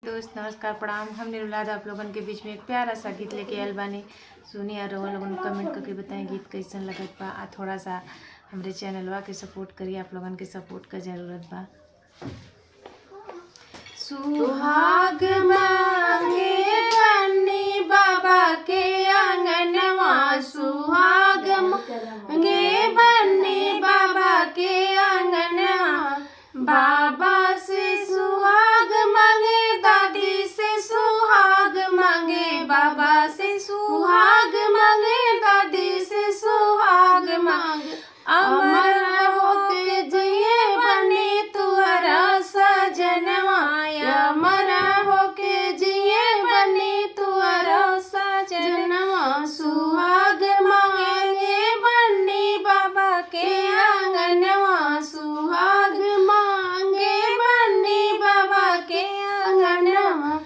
दोस्त नमस्कार प्रणाम। हम निर्मलाद आप लोगन के बीच में एक प्यारा सा गीत लेके आयल बानी। सुनी और लोगन कमेंट करके बताएं गीत कैसन लगत बा। थोड़ा सा हमरे चैनलवा के सपोर्ट करिए, आप लोगन के सपोर्ट का जरूरत बा। सुहाग मांगे बन्नी बाबा के आंगनवा, सुहाग मांगे बन्नी बाबा के आंगनवा। बाबा से सुहाग मांगे, दादी से सुहाग मांगे, बाबा से सुहाग मांगे, दादी से सुहाग मांगे। अमर होके जिए बनी तुहरा सजनवा, अमर होके जिए बनी तुहरा सजनवा। सुहाग मांगे बन्नी बाबा के आंगनवा, सुहाग मांगे बन्नी बाबा के आंगनवा।